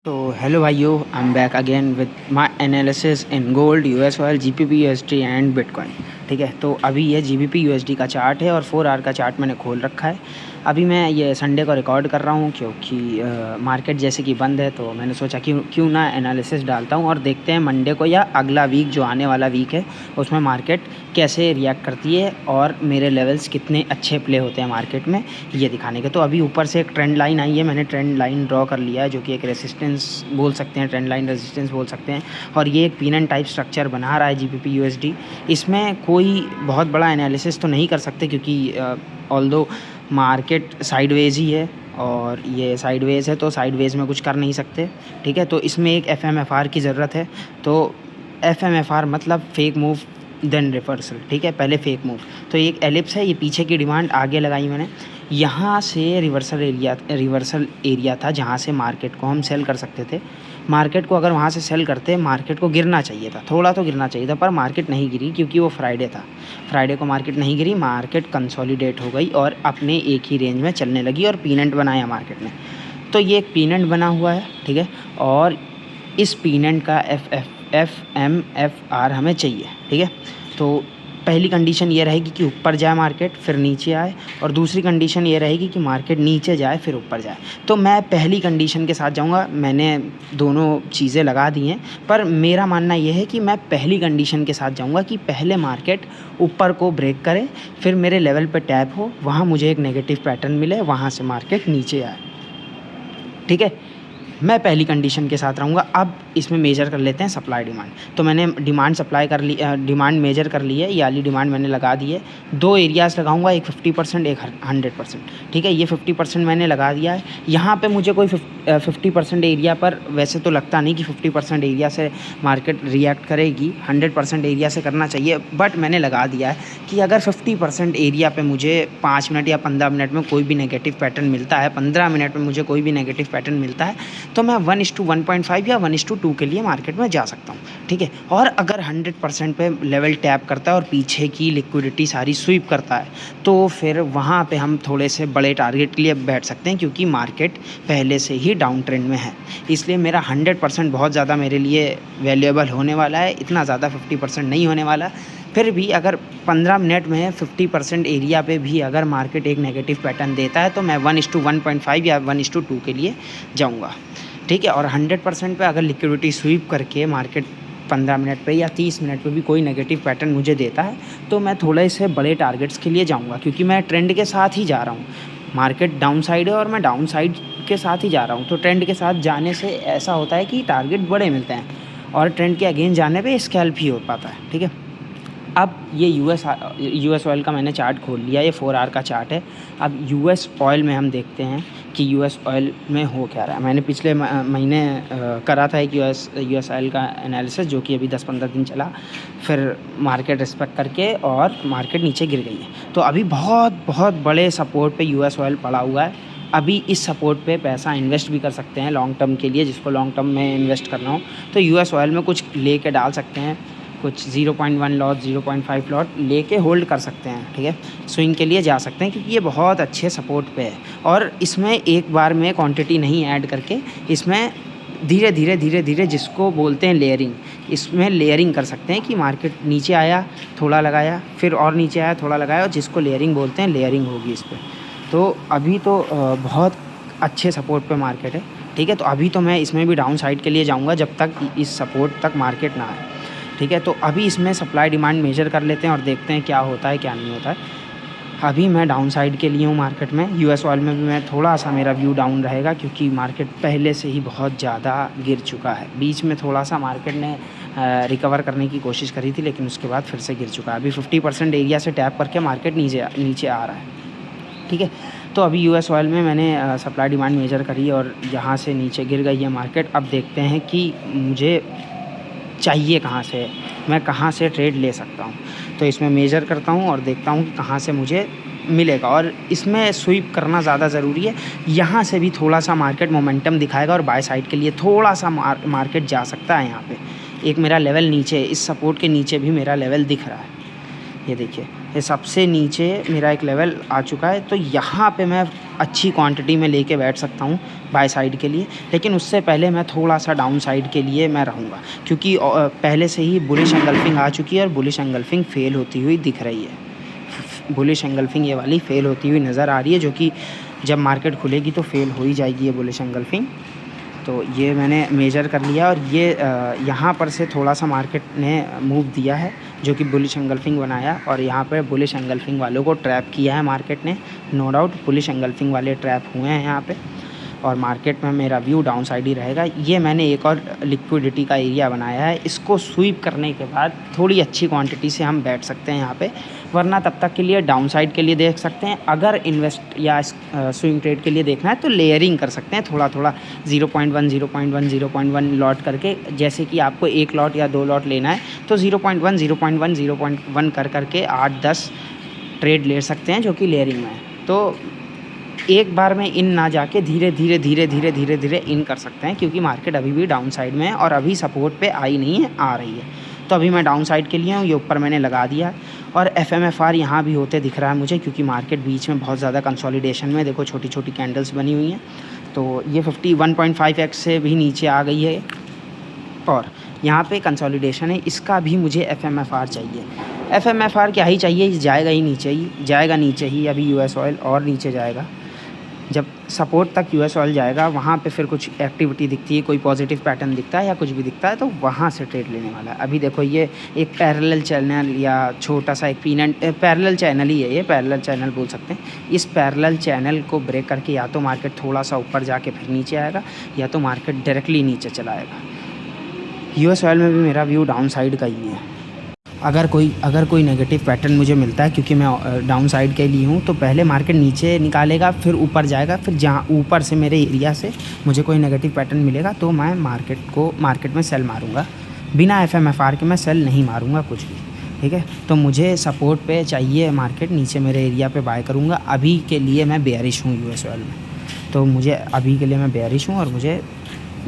तो हेलो भाइयों, I am back again with my analysis in gold, US oil, GBP USD and bitcoin. ठीक है, तो अभी ये जीबीपी यूएसडी का चार्ट है और 4 आवर का चार्ट मैंने खोल रखा है। अभी मैं ये संडे को रिकॉर्ड कर रहा हूँ क्योंकि मार्केट जैसे कि बंद है, तो मैंने सोचा कि क्यों ना एनालिसिस डालता हूँ और देखते हैं मंडे को या अगला वीक जो आने वाला वीक है उसमें मार्केट कैसे रिएक्ट करती है और मेरे लेवल्स कितने अच्छे प्ले होते हैं मार्केट में, ये दिखाने के। तो अभी ऊपर से एक ट्रेंड लाइन आई है, मैंने ट्रेंड लाइन ड्रॉ कर लिया है जो कि एक रेसिस्टेंस बोल सकते हैं, ट्रेंड लाइन रेजिस्टेंस बोल सकते हैं। और ये एक पिन टाइप स्ट्रक्चर बना रहा है जीबीपी यूएसडी। इसमें कोई बहुत बड़ा एनालिसिस तो नहीं कर सकते क्योंकि ऑल्दो मार्केट साइडवेज ही है और ये साइडवेज है तो साइडवेज में कुछ कर नहीं सकते। ठीक है, तो इसमें एक एफएमएफआर की ज़रूरत है। तो एफएमएफआर मतलब फेक मूव देन रिवर्सल। ठीक है, पहले फेक मूव। तो ये एक एलिप्स है, ये पीछे की डिमांड आगे लगाई मैंने। यहाँ से रिवर्सल एरिया था जहाँ से मार्केट को हम सेल कर सकते थे। मार्केट को अगर वहाँ से सेल करते, मार्केट को गिरना चाहिए था, थोड़ा तो गिरना चाहिए था, पर मार्केट नहीं गिरी क्योंकि वो फ्राइडे था। फ्राइडे को मार्केट नहीं गिरी, मार्केट कंसोलिडेट हो गई और अपने एक ही रेंज में चलने लगी और पीनेंट बनाया मार्केट ने। तो ये एक पीनेंट बना हुआ है। ठीक है, और इस पीनेंट का एफएमएफआर हमें चाहिए। ठीक है, तो पहली कंडीशन ये रहेगी कि ऊपर जाए मार्केट फिर नीचे आए, और दूसरी कंडीशन ये रहेगी कि मार्केट नीचे जाए फिर ऊपर जाए। तो मैं पहली कंडीशन के साथ जाऊंगा। मैंने दोनों चीज़ें लगा दी हैं, पर मेरा मानना ये है कि मैं पहली कंडीशन के साथ जाऊंगा कि पहले मार्केट ऊपर को ब्रेक करे, फिर मेरे लेवल पे टैप हो, वहाँ मुझे एक नेगेटिव पैटर्न मिले, वहाँ से मार्केट नीचे आए। ठीक है, मैं पहली कंडीशन के साथ रहूँगा। अब इसमें मेजर कर लेते हैं सप्लाई डिमांड। तो मैंने डिमांड सप्लाई कर ली, डिमांड मेजर कर ली है, ये वाली डिमांड मैंने लगा दी है। 2 एरियाज़ लगाऊंगा, एक 50%, एक 100%। ठीक है, ये 50% मैंने लगा दिया है। यहाँ पे मुझे कोई 50% एरिया पर वैसे तो लगता नहीं कि 50% एरिया से मार्केट रिएक्ट करेगी, 100% एरिया से करना चाहिए, बट मैंने लगा दिया है कि अगर 50% एरिया पे मुझे 5 मिनट या 15 मिनट में कोई भी नेगेटिव पैटर्न मिलता है, 15 मिनट में मुझे कोई भी नेगेटिव पैटर्न मिलता है, तो मैं 1:1.5 या 1:2 के लिए मार्केट में जा सकता हूँ। ठीक है, और अगर 100% पे लेवल टैप करता है और पीछे की लिक्विडिटी सारी स्वीप करता है, तो फिर वहाँ पे हम थोड़े से बड़े टारगेट के लिए बैठ सकते हैं क्योंकि मार्केट पहले से ही डाउन ट्रेंड में है। इसलिए मेरा 100% बहुत ज़्यादा मेरे लिए वैल्यूएबल होने वाला है, इतना ज़्यादा 50% नहीं होने वाला। फिर भी अगर 15 मिनट में 50% एरिया पे भी अगर मार्केट एक नेगेटिव पैटर्न देता है, तो मैं 1:1.5 या 1:2 के लिए जाऊँगा। ठीक है, और 100% पे अगर लिक्विडिटी स्वीप करके मार्केट 15 मिनट पे या 30 मिनट पे भी कोई नेगेटिव पैटर्न मुझे देता है, तो मैं थोड़े से बड़े टारगेट्स के लिए जाऊंगा क्योंकि मैं ट्रेंड के साथ ही जा रहा हूँ। मार्केट डाउन साइड है और मैं डाउन साइड के साथ ही जा रहा हूँ, तो ट्रेंड के साथ जाने से ऐसा होता है कि टारगेट बड़े मिलते हैं और ट्रेंड के अगेंस्ट जाने पे स्कैल्प ही हो पाता है। ठीक है, अब ये यूएस ऑयल का मैंने चार्ट खोल लिया, ये 4 आवर का चार्ट है। अब यूएस ऑयल में हम देखते हैं कि यूएस ऑयल में हो क्या रहा है। मैंने पिछले महीने करा था एक यूएस ऑयल का एनालिसिस जो कि अभी 10-15 दिन चला, फिर मार्केट रिस्पेक्ट करके और मार्केट नीचे गिर गई है। तो अभी बहुत बहुत बड़े सपोर्ट पे यूएस ऑयल पड़ा हुआ है। अभी इस सपोर्ट पे पैसा इन्वेस्ट भी कर सकते हैं लॉन्ग टर्म के लिए, जिसको लॉन्ग टर्म में इन्वेस्ट करना हो तो यूएस ऑयल में कुछ ले के डाल सकते हैं, कुछ 0.1 लॉट 0.5 लॉट लेके होल्ड कर सकते हैं। ठीक है, स्विंग के लिए जा सकते हैं क्योंकि ये बहुत अच्छे सपोर्ट पे है और इसमें एक बार में क्वांटिटी नहीं ऐड करके इसमें धीरे धीरे जिसको बोलते हैं लेयरिंग, इसमें लेयरिंग कर सकते हैं कि मार्केट नीचे आया थोड़ा लगाया, फिर और नीचे आया थोड़ा लगाया, और जिसको लेयरिंग बोलते हैं लेयरिंग होगी इस पर। तो अभी तो बहुत अच्छे सपोर्ट पे मार्केट है। ठीक है, तो अभी तो मैं इसमें भी डाउन साइड के लिए जाऊँगा जब तक इस सपोर्ट तक मार्केट ना आए। ठीक है, तो अभी इसमें सप्लाई डिमांड मेजर कर लेते हैं और देखते हैं क्या होता है क्या नहीं होता है। अभी मैं डाउन साइड के लिए हूँ मार्केट में। यूएस ऑयल में भी मैं थोड़ा सा मेरा व्यू डाउन रहेगा क्योंकि मार्केट पहले से ही बहुत ज़्यादा गिर चुका है। बीच में थोड़ा सा मार्केट ने रिकवर करने की कोशिश करी थी लेकिन उसके बाद फिर से गिर चुका है। अभी 50% एरिया से टैप करके मार्केट नीचे आ रहा है। ठीक है, तो अभी यूएस ऑयल में मैंने सप्लाई डिमांड मेजर करी और यहाँ से नीचे गिर गई है मार्केट। अब देखते हैं कि मुझे चाहिए कहाँ से, मैं कहाँ से ट्रेड ले सकता हूँ। तो इसमें मेजर करता हूँ और देखता हूँ कि कहाँ से मुझे मिलेगा, और इसमें स्वीप करना ज़्यादा ज़रूरी है। यहाँ से भी थोड़ा सा मार्केट मोमेंटम दिखाएगा और बाय साइड के लिए थोड़ा सा मार्केट जा सकता है। यहाँ पे एक मेरा लेवल नीचे, इस सपोर्ट के नीचे भी मेरा लेवल दिख रहा है, ये देखिए ये सबसे नीचे मेरा एक लेवल आ चुका है, तो यहाँ पे मैं अच्छी क्वांटिटी में लेके बैठ सकता हूँ बाय साइड के लिए। लेकिन उससे पहले मैं थोड़ा सा डाउन साइड के लिए मैं रहूँगा, क्योंकि पहले से ही बुलिश एंगल्फिंग आ चुकी है और बुलिश एंगल्फिंग फ़ेल होती हुई दिख रही है। बुलिश एंगल्फिंग ये वाली फ़ेल होती हुई नज़र आ रही है, जो कि जब मार्केट खुलेगी तो फ़ेल हो ही जाएगी ये बुलिश एंगल्फिंग। तो ये मैंने मेजर कर लिया और ये यहाँ पर से थोड़ा सा मार्केट ने मूव दिया है, जो कि बुलिश एंगल्फिंग बनाया, और यहाँ पे बुलिश एंगल्फिंग वालों को ट्रैप किया है मार्केट ने। नो डाउट बुलिश एंगल्फिंग वाले ट्रैप हुए हैं यहाँ पे, और मार्केट में मेरा व्यू डाउन साइड ही रहेगा। ये मैंने एक और लिक्विडिटी का एरिया बनाया है, इसको स्वीप करने के बाद थोड़ी अच्छी क्वांटिटी से हम बैठ सकते हैं यहाँ पे, वरना तब तक के लिए डाउन साइड के लिए देख सकते हैं। अगर इन्वेस्ट या स्विंग ट्रेड के लिए देखना है तो लेयरिंग कर सकते हैं, थोड़ा थोड़ा 0.1 0.1 0.1 लॉट करके। जैसे कि आपको 1 लॉट या 2 लॉट लेना है तो 0.1 0.1 0.1 कर करके 8-10 ट्रेड ले सकते हैं, जो कि लेयरिंग में है। तो एक बार में इन ना जाके धीरे धीरे इन कर सकते हैं, क्योंकि मार्केट अभी भी डाउन साइड में है और अभी सपोर्ट पे आई नहीं है, आ रही है। तो अभी मैं डाउन साइड के लिए हूँ, ये ऊपर मैंने लगा दिया। और FMFR यहाँ भी होते दिख रहा है मुझे, क्योंकि मार्केट बीच में बहुत ज़्यादा कंसोलिडेशन में, देखो छोटी छोटी कैंडल्स बनी हुई हैं। तो ये 51.5x से भी नीचे आ गई है, और यहाँ पे कंसोलिडेशन है, इसका भी मुझे FMFR चाहिए। FMFR क्या ही चाहिए, जाएगा ही नीचे ही। अभी US ऑयल और नीचे जाएगा, जब सपोर्ट तक US ऑयल जाएगा वहाँ पे फिर कुछ एक्टिविटी दिखती है, कोई पॉजिटिव पैटर्न दिखता है या कुछ भी दिखता है, तो वहाँ से ट्रेड लेने वाला है। अभी देखो ये एक पैरेलल चैनल या छोटा सा एक पैरेलल चैनल ही है, ये पैरेलल चैनल बोल सकते हैं। इस पैरेलल चैनल को ब्रेक करके या तो मार्केट थोड़ा सा ऊपर जाके फिर नीचे आएगा, या तो मार्केट डायरेक्टली नीचे चला आएगा। US ऑयल में भी मेरा व्यू डाउन साइड का ही है। अगर कोई नेगेटिव पैटर्न मुझे मिलता है, क्योंकि मैं डाउन साइड के लिए हूँ, तो पहले मार्केट नीचे निकालेगा, फिर ऊपर जाएगा, फिर जहाँ ऊपर से मेरे एरिया से मुझे कोई नेगेटिव पैटर्न मिलेगा तो मैं मार्केट में सेल मारूंगा। बिना FMFR के मैं सेल नहीं मारूंगा कुछ भी, ठीक है। तो मुझे सपोर्ट पे चाहिए मार्केट, नीचे मेरे एरिया पे बाय करूँगा। अभी के लिए मैं बेयरिश हूँ US ऑयल में, तो मुझे अभी के लिए मैं बेयरिश हूँ और मुझे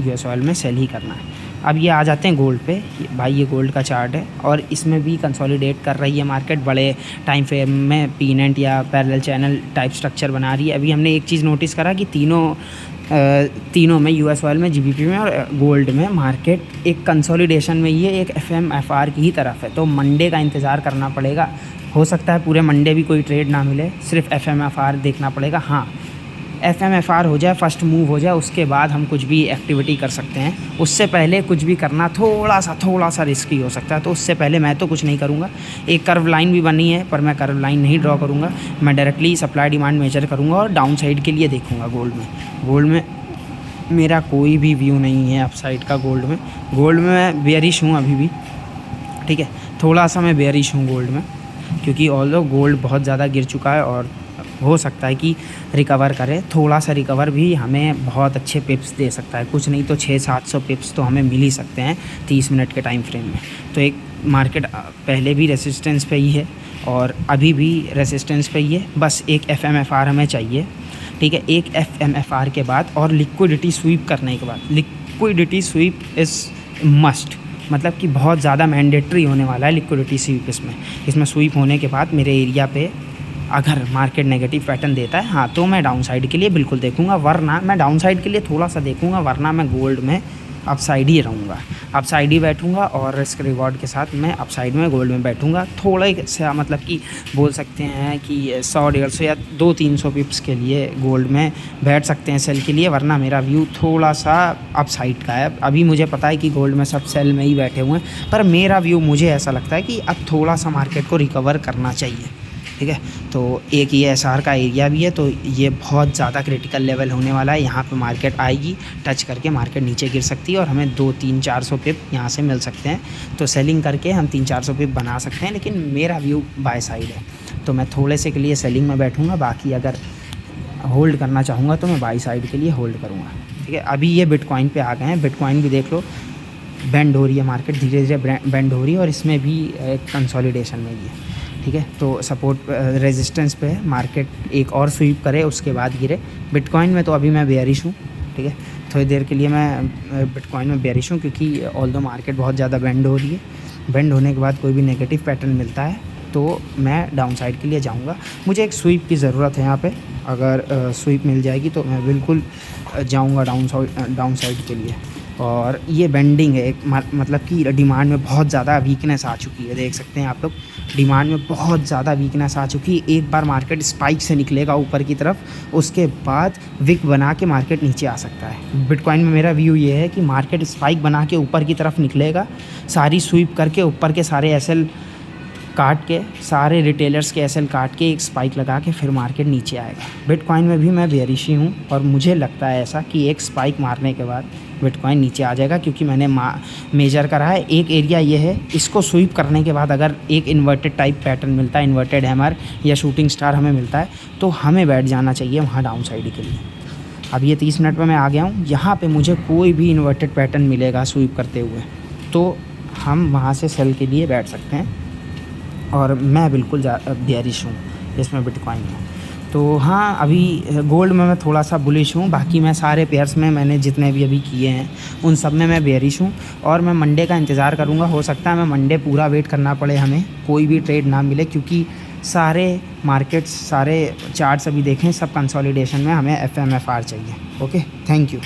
US ऑयल में सेल ही करना है। अब ये आ जाते हैं गोल्ड पे। भाई ये गोल्ड का चार्ट है, और इसमें भी कंसोलिडेट कर रही है मार्केट बड़े टाइम फ्रेम में, पीनेंट या पैरेलल चैनल टाइप स्ट्रक्चर बना रही है। अभी हमने एक चीज़ नोटिस करा कि तीनों में, US ऑयल में, GBP में और गोल्ड में मार्केट एक कंसोलिडेशन में ही है, एक FMFR की ही तरफ है। तो मंडे का इंतज़ार करना पड़ेगा। हो सकता है पूरे मंडे भी कोई ट्रेड ना मिले, सिर्फ FMFR देखना पड़ेगा। हाँ, FMFR हो जाए, फर्स्ट मूव हो जाए, उसके बाद हम कुछ भी एक्टिविटी कर सकते हैं। उससे पहले कुछ भी करना थोड़ा सा रिस्की हो सकता है, तो उससे पहले मैं तो कुछ नहीं करूँगा। एक कर्व लाइन भी बनी है, पर मैं कर्व लाइन नहीं ड्रॉ करूँगा, मैं डायरेक्टली सप्लाई डिमांड मेजर करूँगा और डाउन साइड के लिए देखूँगा। गोल्ड में मेरा कोई भी व्यू नहीं है अपसाइड का। गोल्ड में मैं बेयरिश हूँ अभी भी, ठीक है। थोड़ा सा मैं बेयरिश हूँ गोल्ड में, क्योंकि ऑल्दो गोल्ड बहुत ज़्यादा गिर चुका है और हो सकता है कि रिकवर करे। थोड़ा सा रिकवर भी हमें बहुत अच्छे पिप्स दे सकता है, कुछ नहीं तो 600-700 पिप्स तो हमें मिल ही सकते हैं 30 मिनट के टाइम फ्रेम में। तो एक मार्केट पहले भी रेसिस्टेंस पे ही है और अभी भी रेसिस्टेंस पे ही है, बस एक FMFR हमें चाहिए, ठीक है। एक FMFR के बाद और लिक्विडिटी स्वीप करने के बाद, लिक्विडिटी स्वीप इज़ मस्ट, मतलब कि बहुत ज़्यादा मैंडेटरी होने वाला है लिक्विडिटी स्वीप। इसमें स्वीप होने के बाद मेरे एरिया पे अगर मार्केट नेगेटिव पैटर्न देता है, हाँ, तो मैं डाउन साइड के लिए बिल्कुल देखूंगा, वरना मैं डाउन साइड के लिए थोड़ा सा देखूंगा, वरना मैं गोल्ड में अपसाइड ही रहूँगा, अपसाइड ही बैठूंगा और रिस्क रिवॉर्ड के साथ मैं अपसाइड में गोल्ड में बैठूंगा। थोड़ा सा मतलब कि बोल सकते हैं कि 100-150 या 200-300 पिप्स के लिए गोल्ड में बैठ सकते हैं सेल के लिए, वरना मेरा व्यू थोड़ा सा अपसाइड का है। अभी मुझे पता है कि गोल्ड में सब सेल में ही बैठे हुए हैं, पर मेरा व्यू, मुझे ऐसा लगता है कि अब थोड़ा सा मार्केट को रिकवर करना चाहिए, ठीक है। तो एक ये SR का एरिया भी है, तो ये बहुत ज़्यादा क्रिटिकल लेवल होने वाला है। यहाँ पे मार्केट आएगी, टच करके मार्केट नीचे गिर सकती है और हमें 200-400 पिप यहाँ से मिल सकते हैं। तो सेलिंग करके हम 300-400 पिप बना सकते हैं, लेकिन मेरा व्यू बाय साइड है, तो मैं थोड़े से के लिए सेलिंग में बैठूँगा। बाकी अगर होल्ड करना चाहूँगा तो मैं बाई साइड के लिए होल्ड करूँगा, ठीक है। अभी ये बिटकॉइन पे आ गए हैं, बिटकॉइन भी देख लो, बेंड हो रही है मार्केट, धीरे धीरे बेंड हो रही है और इसमें भी कंसोलिडेशन में ही है, ठीक है। तो सपोर्ट रेजिस्टेंस पे है, मार्केट एक और स्वीप करे उसके बाद गिरे। बिटकॉइन में तो अभी मैं बेयरिश हूँ, ठीक है। थोड़ी देर के लिए मैं बिटकॉइन में बेयरिश हूँ, क्योंकि ऑल्दो मार्केट बहुत ज़्यादा बेंड हो रही है। बेंड होने के बाद कोई भी नेगेटिव पैटर्न मिलता है तो तो मैं डाउन साइड के लिए जाऊंगा। मुझे एक स्वीप की ज़रूरत है यहाँ पे, अगर स्वीप मिल जाएगी तो मैं बिल्कुल जाऊंगा डाउन साइड के लिए। और ये बेंडिंग है एक मतलब कि डिमांड में बहुत ज़्यादा वीकनेस आ चुकी है, देख सकते हैं आप लोग, डिमांड में बहुत ज़्यादा वीकनेस आ चुकी है। एक बार मार्केट स्पाइक से निकलेगा ऊपर की तरफ, उसके बाद विक बना के मार्केट नीचे आ सकता है। बिटकॉइन में मेरा व्यू ये है कि मार्केट स्पाइक बना के ऊपर की तरफ निकलेगा, सारी स्वीप करके ऊपर के सारे एसएल काट के, सारे रिटेलर्स के एसएल काट के एक स्पाइक लगा के फिर मार्केट नीचे आएगा। बिटकॉइन में भी मैं बेयरिश ही हूँ और मुझे लगता है ऐसा कि एक स्पाइक मारने के बाद बिटकॉइन नीचे आ जाएगा, क्योंकि मैंने मेजर करा है। एक एरिया ये है, इसको स्वीप करने के बाद अगर एक इन्वर्टेड टाइप पैटर्न मिलता है, इन्वर्टेड हैमर या शूटिंग स्टार हमें मिलता है, तो हमें बैठ जाना चाहिए वहाँ डाउन साइड के लिए। अब ये 30 मिनट में मैं आ गया हूँ, यहाँ पे मुझे कोई भी इन्वर्टेड पैटर्न मिलेगा स्वीप करते हुए तो हम वहाँ से सेल के लिए बैठ सकते हैं। और मैं बिल्कुल बेयरिश हूँ इसमें बिटकॉइन में। तो हाँ, अभी गोल्ड में मैं थोड़ा सा बुलिश हूँ, बाकी मैं सारे पेयर्स में मैंने जितने भी अभी किए हैं उन सब में मैं बेयरिश हूँ। और मैं मंडे का इंतज़ार करूँगा, हो सकता है मैं मंडे पूरा वेट करना पड़े, हमें कोई भी ट्रेड ना मिले, क्योंकि सारे मार्केट्स, सारे चार्ट्स अभी देखें, सब कंसोलिडेशन में हमें FMFR चाहिए। Okay, thank you.